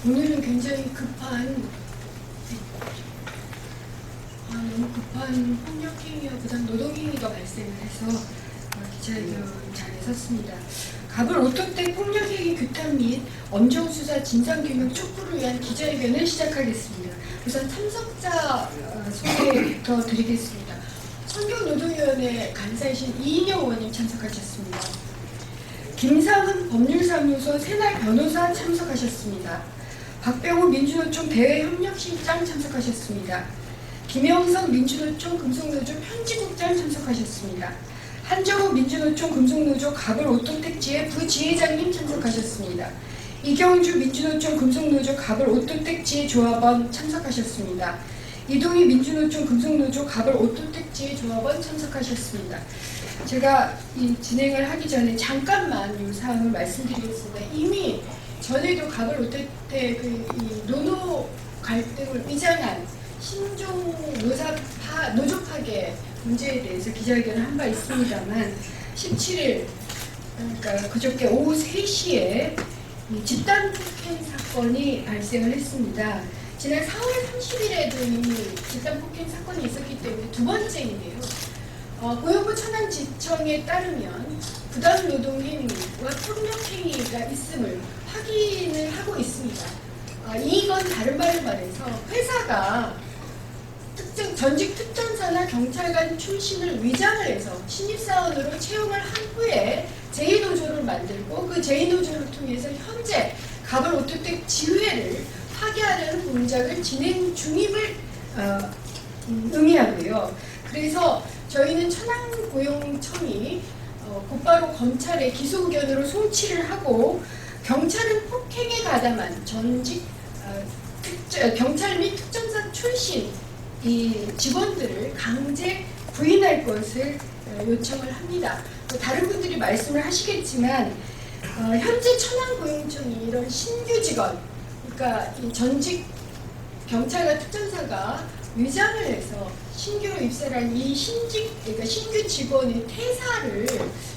오늘은 굉장히 너무 급한 폭력행위와 부당 노동행위가 발생을 해서 기자회견 자리에 섰습니다. 갑을 오토텍 폭력행위 규탄 및 엄정수사 진상규명 촉구를 위한 기자회견을 시작하겠습니다. 우선 참석자 소개부터 드리겠습니다. 환경노동위원회 간사이신 이인영 의원님 참석하셨습니다. 김상은 법률사무소 새날 변호사 참석하셨습니다. 박병호 민주노총 대외협력실장 참석하셨습니다. 김영석 민주노총 금속노조 편집국장 참석하셨습니다. 한정호 민주노총 금속노조 갑을 오토텍지회 부지회장님 참석하셨습니다. 이경주 민주노총 금속노조 갑을 오토텍지회 조합원 참석하셨습니다. 이동희 민주노총 금속노조 갑을 오토텍지회 조합원 참석하셨습니다. 제가 이 진행을 하기 전에 잠깐만 이 사항을 말씀드리겠습니다. 이미 전에도 갑을 오토텍 이 노노 갈등을 위장한 신종 노조 파괴 문제에 대해서 기자회견을 한 바 있습니다만 17일 그러니까 그저께 오후 3시에 집단 폭행 사건이 발생을 했습니다. 지난 4월 30일에도 이미 집단 폭행 사건이 있었기 때문에 두 번째인데요. 고용부 천안지청에 따르면 부당 노동행위와 폭력행위가 있음을 확인을 하고 있습니다. 이건 다른 말로 말해서 회사가 전직 특전사나 경찰관 출신을 위장을 해서 신입사원으로 채용을 한 후에 제2노조를 만들고 그 제2노조를 통해서 현재 갑을 오토텍 지회를 파괴하려는 공작을 진행 중임을 의미하고요. 그래서 저희는 천안고용청이 곧바로 검찰에 기소 의견으로 송치를 하고 경찰은 폭행에 가담한 전직 경찰 및 특전사 출신 이 직원들을 강제 부인할 것을 요청을 합니다. 다른 분들이 말씀을 하시겠지만 현재 천안고용청이 이런 신규 직원, 그러니까 이 전직 경찰과 특전사가 위장을 해서 신규로 입사한 이 그러니까 신규 직원의 퇴사를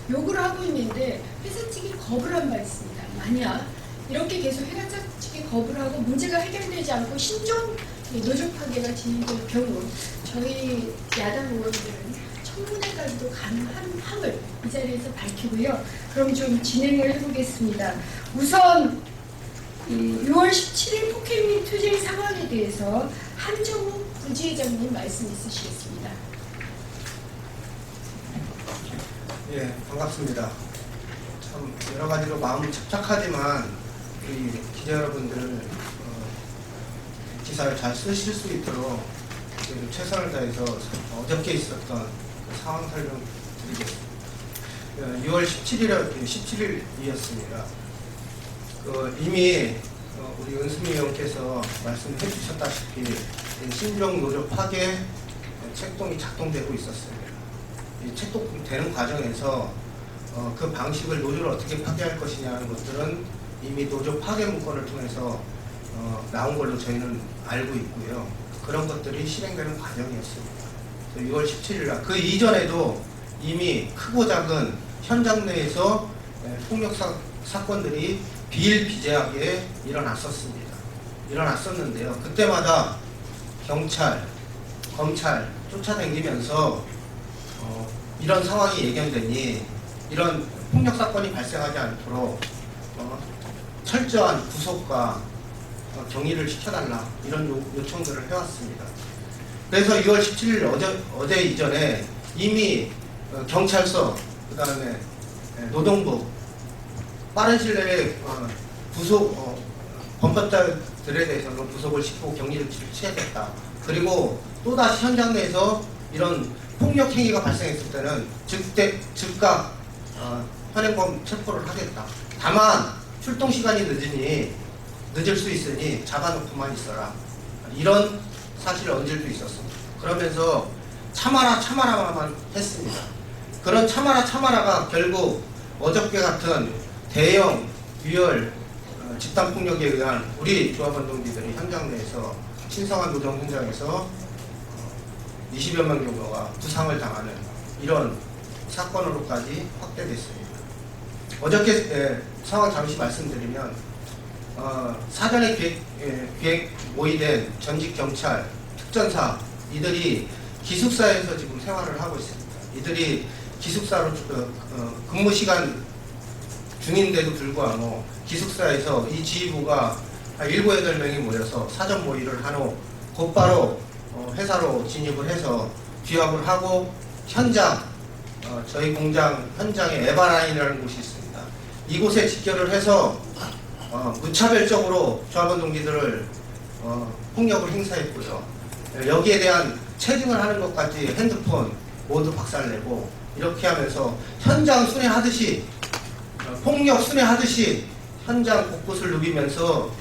요구를 하고 있는데 회사 측이 거부를 한 바 있습니다. 만약 이렇게 계속 회사 측이 거부를 하고 문제가 해결되지 않고 신종 노조 파괴가 진행될 경우 저희 야당 의원들은 청문회까지도 가능함을 이 자리에서 밝히고요. 그럼 좀 진행을 해보겠습니다. 우선 6월 17일 폭행 및 투쟁 상황에 대해서 한정우 부지회장님 말씀 있으시겠습니다. 예, 반갑습니다. 참 여러 가지로 마음이 착착하지만 우리 기자 여러분들 기사를 잘 쓰실 수 있도록 최선을 다해서 어저께 있었던 그 상황 설명드리겠습니다. 6월 17일이었습니다. 이미 우리 은수미 의원께서 말씀해 주셨다시피 신종 노조 파괴 책동이 작동되고 있었습니다. 이 책동되는 과정에서 그 방식을 노조를 어떻게 파괴할 것이냐는 것들은 이미 노조 파괴 문건을 통해서 나온 걸로 저희는 알고 있고요. 그런 것들이 실행되는 과정이었습니다. 6월 17일 날 그 이전에도 이미 크고 작은 현장 내에서 폭력 사건들이 비일비재하게 일어났었는데요. 그때마다 경찰, 검찰 쫓아다니면서 이런 상황이 예견되니 이런 폭력 사건이 발생하지 않도록 철저한 구속과 경위를 시켜달라 이런 요청들을 해왔습니다. 그래서 6월 17일 어제 이전에 이미 경찰서 그 다음에 노동부 빠른 시일 내에 범법자들에 대해서는 구속을 시키고 경위를 취하겠다. 그리고 또다시 현장 내에서 이런 폭력 행위가 발생했을 때는 즉각 현행범 체포를 하겠다. 다만 출동 시간이 늦을 수 있으니 잡아놓고만 있어라. 이런 사실 언질도 있었습니다. 그러면서 참아라만 했습니다. 그런 참아라가 결국 어저께 같은 대형 유혈 집단폭력에 의한 우리 조합원 동지들이 현장 내에서 신성한 노동 현장에서 20여 명 정도가 부상을 당하는 이런 사건으로까지 확대됐습니다. 어저께 상황 잠시 말씀드리면 사전에 기획 모의된 전직 경찰, 특전사 이들이 기숙사에서 지금 생활을 하고 있습니다. 이들이 기숙사로 근무 시간 중인데도 불구하고 기숙사에서 이 지휘부가 7, 8명이 모여서 사전 모의를 한 후 곧바로 회사로 진입을 해서 귀합을 하고 현장, 저희 공장 현장에 에바라인이라는 곳이 있습니다. 이곳에 직결을 해서 무차별적으로 조합원 동기들을 폭력을 행사했고요. 여기에 대한 체증을 하는 것까지 핸드폰 모두 박살내고 이렇게 하면서 현장 순회하듯이 폭력 순회하듯이 현장 곳곳을 누비면서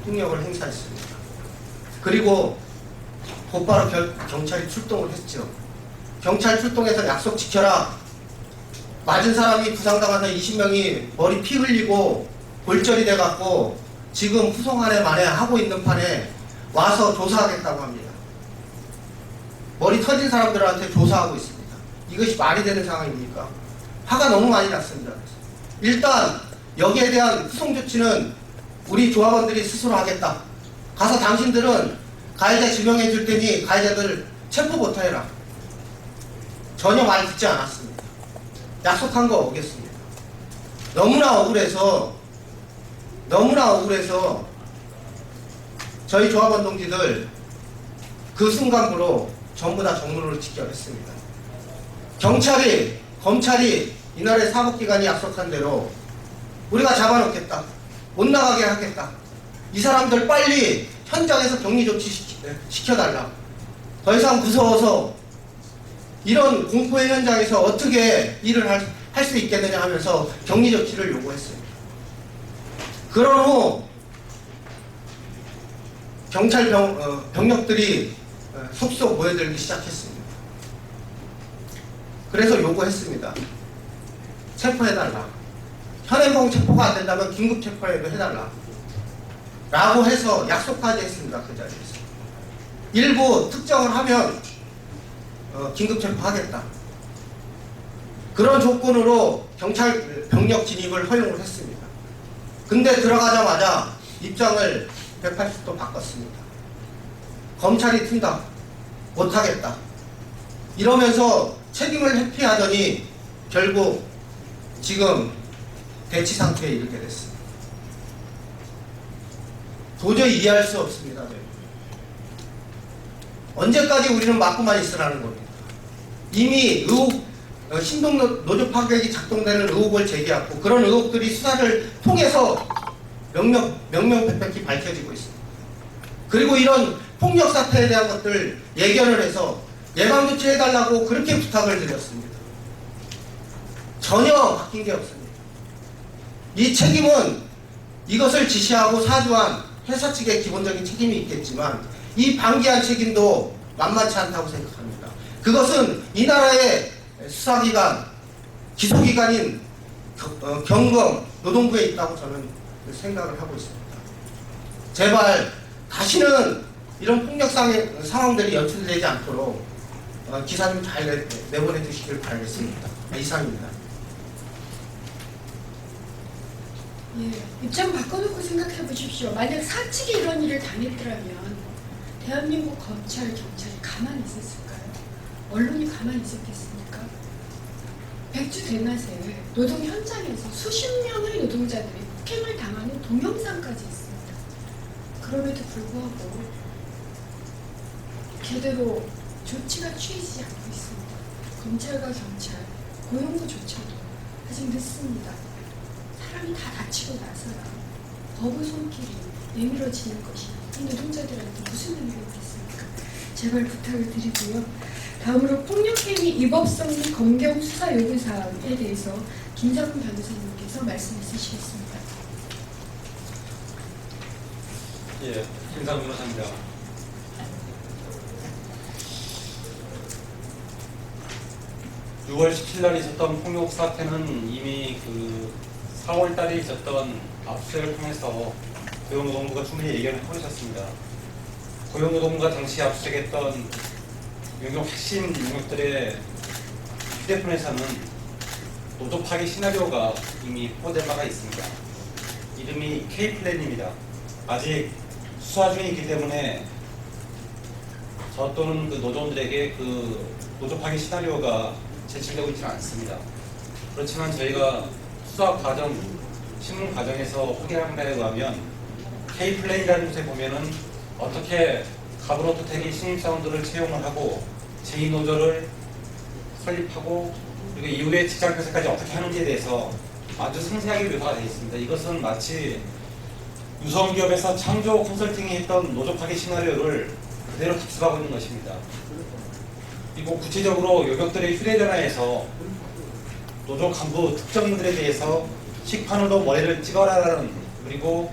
폭력을 행사했습니다. 그리고 곧바로 경찰이 출동을 했죠. 경찰 출동해서 약속 지켜라. 맞은 사람이 부상당해서 20명이 머리 피 흘리고 골절이 돼갖고 지금 후송안에 만에 하고 있는 판에 와서 조사하겠다고 합니다. 머리 터진 사람들한테 조사하고 있습니다. 이것이 말이 되는 상황입니까? 화가 너무 많이 났습니다. 일단 여기에 대한 후송 조치는 우리 조합원들이 스스로 하겠다. 가서 당신들은 가해자 지명해 줄 테니 가해자들 체포부터 해라. 전혀 말 듣지 않았습니다. 약속한 거 오겠습니다. 너무나 억울해서 저희 조합원 동지들 그 순간으로 전부 다 정문으로 직결했습니다. 검찰이 이날의 사법기관이 약속한 대로 우리가 잡아놓겠다. 못 나가게 하겠다. 이 사람들 빨리 현장에서 격리 조치 시켜달라. 더 이상 무서워서 이런 공포의 현장에서 어떻게 일을 할 수 있겠느냐 하면서 격리 조치를 요구했습니다. 그런 후 경찰 병력들이 속속 모여들기 시작했습니다. 그래서 요구했습니다. 체포해달라. 현행범 체포가 안 된다면 긴급 체포라도 해달라. 라고 해서 약속까지 했습니다. 그 자리에서. 일부 특정을 하면 긴급 체포하겠다. 그런 조건으로 경찰 병력 진입을 허용을 했습니다. 근데 들어가자마자 입장을 180도 바꿨습니다. 검찰이 튼다. 못하겠다. 이러면서 책임을 회피하더니 결국 지금 대치 상태에 이르게 됐습니다. 도저히 이해할 수 없습니다. 언제까지 우리는 맞고만 있으라는 겁니다. 이미 신동 노조 파괴기 작동되는 의혹을 제기하고 그런 의혹들이 수사를 통해서 명명백백히 밝혀지고 있습니다. 그리고 이런 폭력 사태에 대한 것들 예견을 해서 예방조치 해달라고 그렇게 부탁을 드렸습니다. 전혀 바뀐 게 없습니다. 이 책임은 이것을 지시하고 사주한 회사 측의 기본적인 책임이 있겠지만 이 방기한 책임도 만만치 않다고 생각합니다. 그것은 이 나라의 수사기관, 기소기관인 경검, 노동부에 있다고 저는 생각을 하고 있습니다. 제발 다시는 이런 폭력 상황들이 연출되지 않도록 기사 좀 잘 내보내 주시길 바라겠습니다. 이상입니다. 예, 입장 바꿔놓고 생각해 보십시오. 만약 사측이 이런 일을 당했더라면 대한민국 검찰, 경찰이 가만히 있었을까요? 언론이 가만히 있었겠습니까? 백주대낮에 노동 현장에서 수십 명의 노동자들이 폭행을 당하는 동영상까지 있습니다. 그럼에도 불구하고 제대로 조치가 취해지지 않고 있습니다. 검찰과 경찰, 고용부조차도 아직 늦습니다. 사람이 다 다치고 나서야 법의 손길이 내밀어지는 것이 이 노동자들한테 무슨 의미가 있겠습니까? 제발 부탁을 드리고요. 다음으로 폭력행위 위법성 및 검경 수사 요구사항에 대해서 김상훈 변호사님께서 말씀해 주시겠습니다. 예, 김상훈 변호사입니다. (6월 17일) 날 있었던 폭력 사태는 이미 4월 달에 있었던 압수수색을 통해서 고용노동부가 충분히 예견을 하고 있었습니다. 고용노동부가 당시 압수수색했던 용역 핵심 용역들의 휴대폰에서는 노조 파괴 시나리오가 이미 포함된 바가 있습니다. 이름이 K플랜입니다. 아직 수사 중에 있기 때문에 저 또는 그 노조원들에게 그 노조 파기 시나리오가 제출되고 있지는 않습니다. 그렇지만 저희가 수사 과정, 신문 과정에서 확인한 바에 의하면 K플랜이라는 곳에 보면은 어떻게 가브로토텍이 신입사원들을 채용을 하고 제2노조를 설립하고 그리고 이후에 직장 폐쇄까지 어떻게 하는지에 대해서 아주 상세하게 묘사가 되어 있습니다. 이것은 마치 유성기업에서 창조 컨설팅이 했던 노조 파괴 시나리오를 그대로 답습하고 있는 것입니다. 그리고 구체적으로 요격들의 휴대전화에서 노조 간부 특정인들에 대해서 식판으로 머리를 찍어라라는, 그리고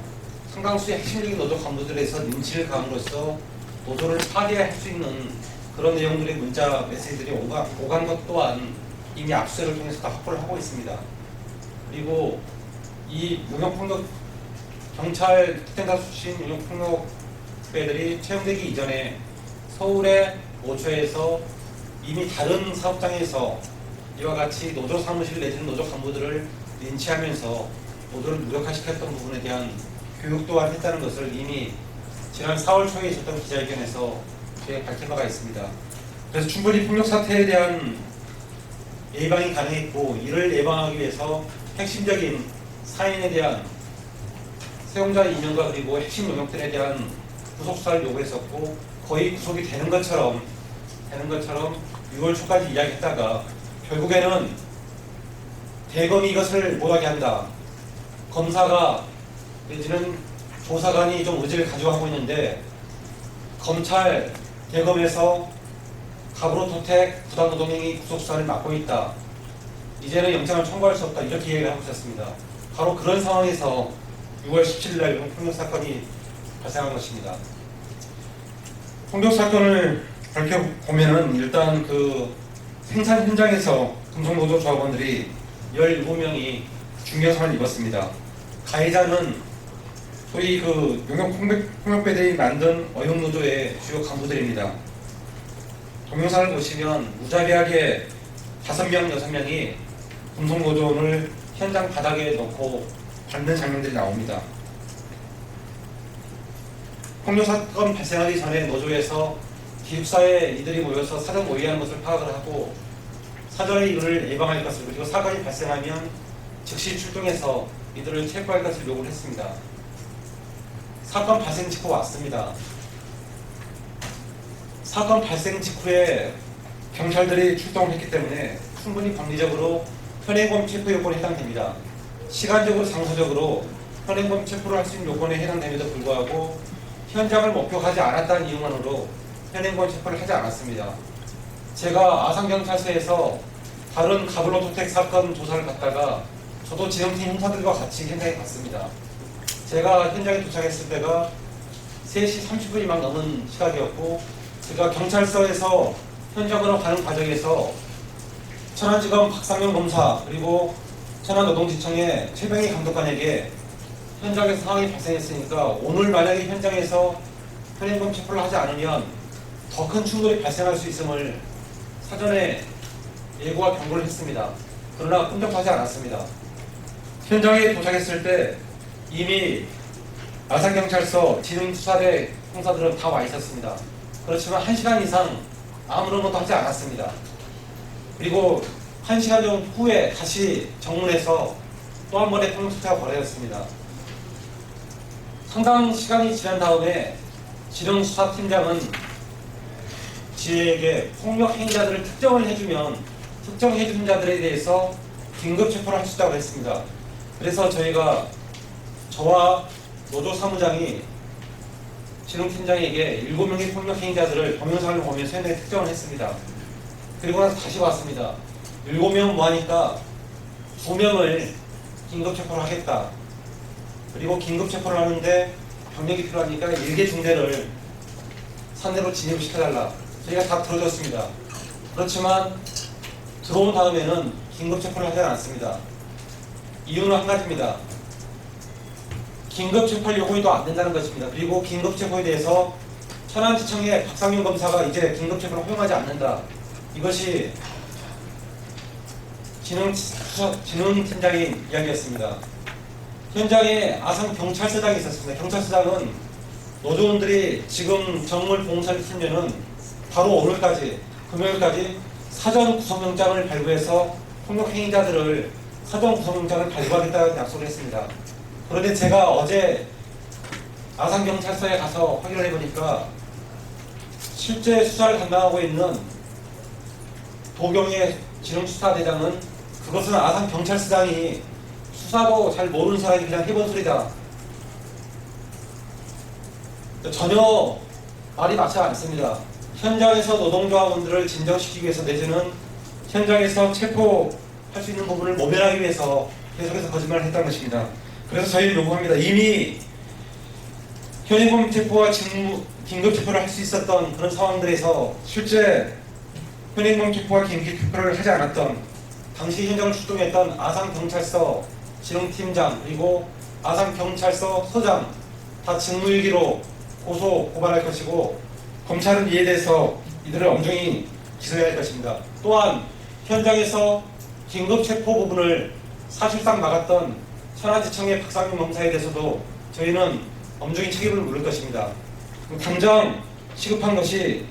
상당수의 핵심적인 노조 간부들에서 눈치를 감으로써 노조를 파괴할 수 있는 그런 내용들의 문자 메시지들이 오간 것 또한 이미 압수수색을 통해서 다 확보를 하고 있습니다. 그리고 이 용역폭력 경찰 특전사 출신 용역폭력배들이 채용되기 이전에 서울의 모처에서 이미 다른 사업장에서 이와 같이 노조 사무실 내지는 노조 간부들을 린치하면서 노조를 무력화시켰던 부분에 대한 교육 또한 했다는 것을 이미 지난 4월 초에 있었던 기자회견에서 저희가 밝힌 바가 있습니다. 그래서 충분히 폭력 사태에 대한 예방이 가능했고, 이를 예방하기 위해서 핵심적인 사인에 대한 세용자 임명과 그리고 핵심 영역들에 대한 구속 수사를 요구했었고, 거의 구속이 되는 것처럼 6월 초까지 이야기했다가 결국에는 대검이 이것을 못하게 한다. 검사가 내지는 조사관이 좀 의지를 가지고 하고 있는데 검찰 대검에서 가브로토텍 부당노동행위 구속수사를 맡고 있다. 이제는 영장을 청구할 수 없다. 이렇게 얘기를 하고 있었습니다. 바로 그런 상황에서 6월 17일 날 폭력사건이 발생한 것입니다. 폭력사건을 밝혀보면은 일단 그 생산 현장에서 금속노조 조합원들이 17명이 중경상을 입었습니다. 가해자는 소위 그 용역폭력배들이 만든 어용노조의 주요 간부들입니다. 동영상을 보시면 무자비하게 5명, 6명이 금속노조원을 현장 바닥에 놓고 밟는 장면들이 나옵니다. 폭력사건 발생하기 전에 노조에서 기숙사에 이들이 모여서 사전 모의하는 것을 파악을 하고 사전에 이를 예방할 것을, 그리고 사건이 발생하면 즉시 출동해서 이들을 체포할 것을 요구를 했습니다. 사건 발생 직후 왔습니다. 사건 발생 직후에 경찰들이 출동을 했기 때문에 충분히 법리적으로 현행범 체포 요건에 해당됩니다. 시간적으로 장소적으로 현행범 체포를 할 수 있는 요건에 해당됨에도 불구하고 현장을 목격하지 않았다는 이유만으로 현행범 체포를 하지 않았습니다. 제가 아산경찰서에서 다른 가블로토텍 사건 조사를 받다가 저도 지정팀 형사들과 같이 현장에 갔습니다. 제가 현장에 도착했을 때가 3시 30분이 막 넘은 시각이었고, 제가 경찰서에서 현장으로 가는 과정에서 천안지검 박상현 검사 그리고 천안노동지청의 최병희 감독관에게 현장에서 상황이 발생했으니까 오늘 만약에 현장에서 현행범 체포를 하지 않으면 더 큰 충돌이 발생할 수 있음을 사전에 예고와 경고를 했습니다. 그러나 끈적하지 않았습니다. 현장에 도착했을 때 이미 아산경찰서 진흥수사대 형사들은 다 와 있었습니다. 그렇지만 1시간 이상 아무런 것도 하지 않았습니다. 그리고 1시간 정도 후에 다시 정문에서 또 한 번의 폭력사태가 벌어졌습니다. 상당 시간이 지난 다음에 진흥수사팀장은 지혜에게 폭력 행위자들을 특정을 해주면 특정해준 자들에 대해서 긴급 체포를 할 수 있다고 했습니다. 그래서 저와 노조 사무장이 진흥팀장에게 7명의 폭력 행위자들을 동영상을 보면서 현장에 특정을 했습니다. 그리고 나서 다시 왔습니다. 7명 뭐하니까 2명을 긴급 체포를 하겠다. 그리고 긴급 체포를 하는데 병력이 필요하니까 1개 중대를 산내로 진입을 시켜달라. 저희가 다 들어줬습니다. 그렇지만 들어온 다음에는 긴급 체포를 하지 않았습니다. 이유는 한 가지입니다. 긴급 체포 요구이 또 안 된다는 것입니다. 그리고 긴급 체포에 대해서 천안지청의 박상윤 검사가 이제 긴급 체포를 허용하지 않는다. 이것이 진흥팀장의 이야기였습니다. 현장에 아산 경찰서장이 있었습니다. 경찰서장은 노조원들이 지금 정물 봉사를 풀면은 바로 오늘까지 금요일까지 사전 구속영장을 발부해서 폭력 행위자들을 사전 구속영장을 발부하겠다는 약속을 했습니다. 그런데 제가 어제 아산 경찰서에 가서 확인을 해보니까 실제 수사를 담당하고 있는 도경의 지능수사대장은 그것은 아산 경찰서장이 수사도 잘 모르는 사람이 그냥 해본 소리다. 전혀 말이 맞지 않습니다. 현장에서 노동조합원들을 진정시키기 위해서 내지는 현장에서 체포할 수 있는 부분을 모면하기 위해서 계속해서 거짓말을 했다는 것입니다. 그래서 저희는 요구합니다. 이미 현행범 체포와 긴급 체포를 할 수 있었던 그런 상황들에서 실제 현행범 체포와 긴급 체포를 하지 않았던 당시 현장을 출동했던 아산경찰서 지능팀장 그리고 아산경찰서 서장 다 직무유기로 고소 고발할 것이고 검찰은 이에 대해서 이들을 엄중히 기소해야 할 것입니다. 또한 현장에서 긴급 체포 부분을 사실상 막았던 천안지청의 박상민 검사에 대해서도 저희는 엄중히 책임을 물을 것입니다. 당장 시급한 것이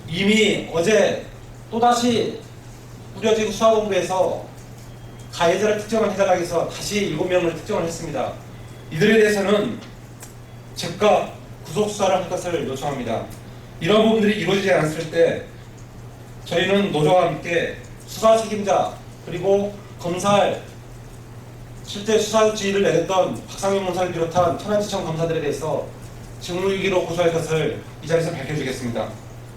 이미 어제 또다시 우려진 수사본부에서 가해자를 특정한 해달라고 해서 다시 7명을 특정을 했습니다. 이들에 대해서는 즉각 구속수사를 할 것을 요청합니다. 이런 부분들이 이루어지지 않았을 때 저희는 노조와 함께 수사 책임자 그리고 검사를 실제 수사 지휘를 내렸던 박상현 검사를 비롯한 천안지청 검사들에 대해서 직무유기로 고소할 것을 이 자리에서 밝혀주겠습니다.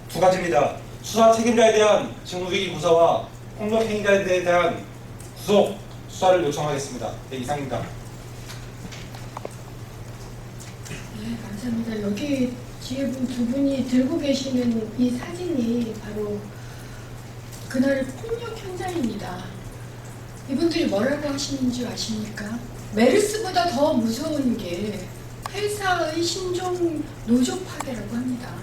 두 가지입니다. 수사 책임자에 대한 직무유기 고소와 폭력 행위자에 대한 구속 수사를 요청하겠습니다. 네, 이상입니다. 네, 감사합니다. 여기 뒤에 두 분이 들고 계시는 이 사진이 바로 그날 폭력 현장입니다. 이분들이 뭐라고 하시는지 아십니까? 메르스보다 더 무서운 게 회사의 신종 노조 파괴라고 합니다.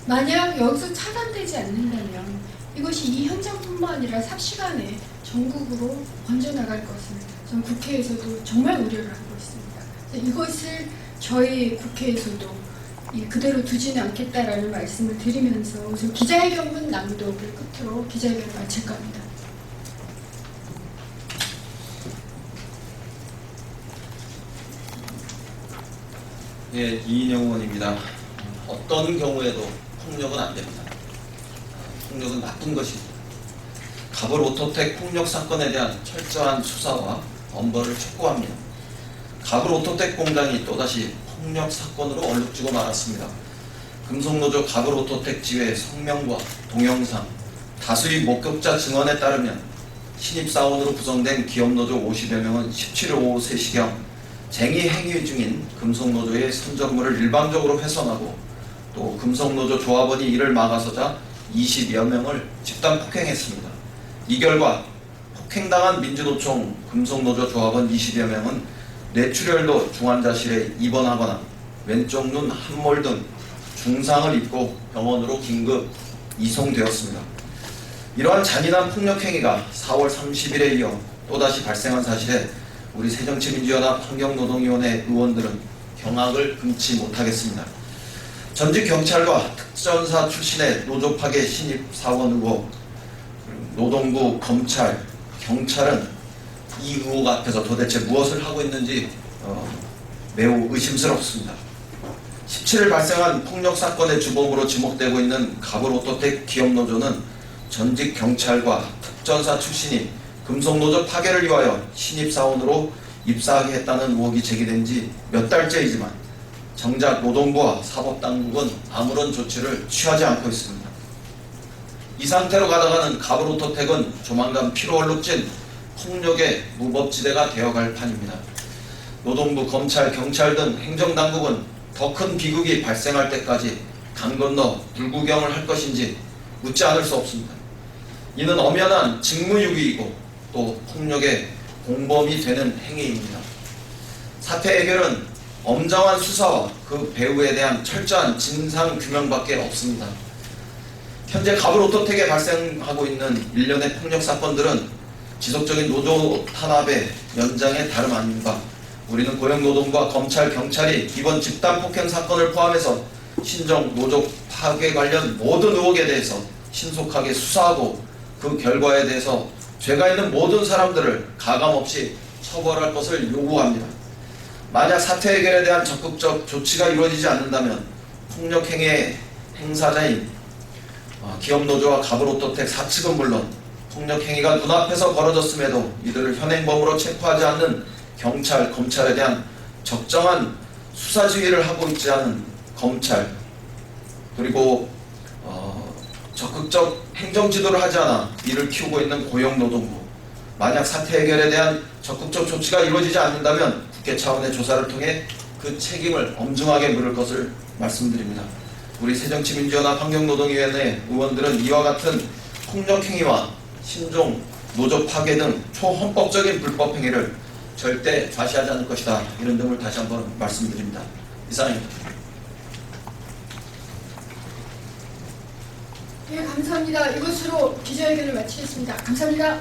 만약 여기서 차단되지 않는다면 이것이 이 현장뿐만 아니라 삽시간에 전국으로 번져나갈 것을 전 국회에서도 정말 우려를 하고 있습니다. 이것을 저희 국회에서도 그대로 두지는 않겠다라는 말씀을 드리면서 우선 기자회견문 낭독을 끝으로 기자회견을 마칠까 합니다. 예, 이인영 의원입니다. 어떤 경우에도 폭력은 안 됩니다. 폭력은 나쁜 것입니다. 갑을 오토텍 폭력 사건에 대한 철저한 수사와 엄벌을 촉구합니다. 갑을 오토텍 공장이 또다시 폭력 사건으로 얼룩지고 말았습니다. 금속노조 갑을 오토텍 지회의 성명과 동영상, 다수의 목격자 증언에 따르면 신입사원으로 구성된 기업노조 50여 명은 17일 오후 3시경 쟁의 행위 중인 금속노조의 선전물을 일방적으로 훼손하고 또 금속노조 조합원이 이를 막아서자 20여 명을 집단 폭행했습니다. 이 결과 폭행당한 민주노총 금속노조 조합원 20여 명은 뇌출혈로 중환자실에 입원하거나 왼쪽 눈 함몰 등 중상을 입고 병원으로 긴급 이송되었습니다. 이러한 잔인한 폭력행위가 4월 30일에 이어 또다시 발생한 사실에 우리 새정치민주연합 환경노동위원회 의원들은 경악을 금치 못하겠습니다. 전직 경찰과 특전사 출신의 노조 파괴 신입 사원 의혹, 노동부, 검찰, 경찰은 이 의혹 앞에서 도대체 무엇을 하고 있는지 매우 의심스럽습니다. 17일 발생한 폭력 사건의 주범으로 지목되고 있는 갑을오토텍 기업노조는 전직 경찰과 특전사 출신이 금속노조 파괴를 위하여 신입사원으로 입사하게 했다는 의혹이 제기된 지 몇 달째이지만 정작 노동부와 사법당국은 아무런 조치를 취하지 않고 있습니다. 이 상태로 가다가는 갑을오토텍은 조만간 피로 얼룩진 폭력의 무법지대가 되어갈 판입니다. 노동부, 검찰, 경찰 등 행정당국은 더 큰 비극이 발생할 때까지 강 건너 불구경을 할 것인지 묻지 않을 수 없습니다. 이는 엄연한 직무유기이고 또 폭력의 공범이 되는 행위입니다. 사태 해결은 엄정한 수사와 그 배후에 대한 철저한 진상규명밖에 없습니다. 현재 갑을오토텍에 발생하고 있는 일련의 폭력 사건들은 지속적인 노조 탄압의 연장에 다름 아닙니다. 우리는 고용노동부와 검찰, 경찰이 이번 집단 폭행 사건을 포함해서 신종 노조 파괴 관련 모든 의혹에 대해서 신속하게 수사하고 그 결과에 대해서 죄가 있는 모든 사람들을 가감없이 처벌할 것을 요구합니다. 만약 사태 해결에 대한 적극적 조치가 이루어지지 않는다면 폭력행위의 행사자인 기업노조와 가브로토텍 사측은 물론 폭력행위가 눈앞에서 벌어졌음에도 이들을 현행범으로 체포하지 않는 경찰, 검찰에 대한 적정한 수사 지휘를 하고 있지 않은 검찰, 그리고 적극적 행정 지도를 하지 않아 이를 키우고 있는 고용노동부, 만약 사태 해결에 대한 적극적 조치가 이루어지지 않는다면 국회 차원의 조사를 통해 그 책임을 엄중하게 물을 것을 말씀드립니다. 우리 새정치민주연합 환경노동위원회 의원들은 이와 같은 폭력행위와 신종 노조 파괴 등 초헌법적인 불법 행위를 절대 좌시하지 않을 것이다. 이런 점을 다시 한번 말씀드립니다. 이상입니다. 네, 감사합니다. 이것으로 기자회견을 마치겠습니다. 감사합니다.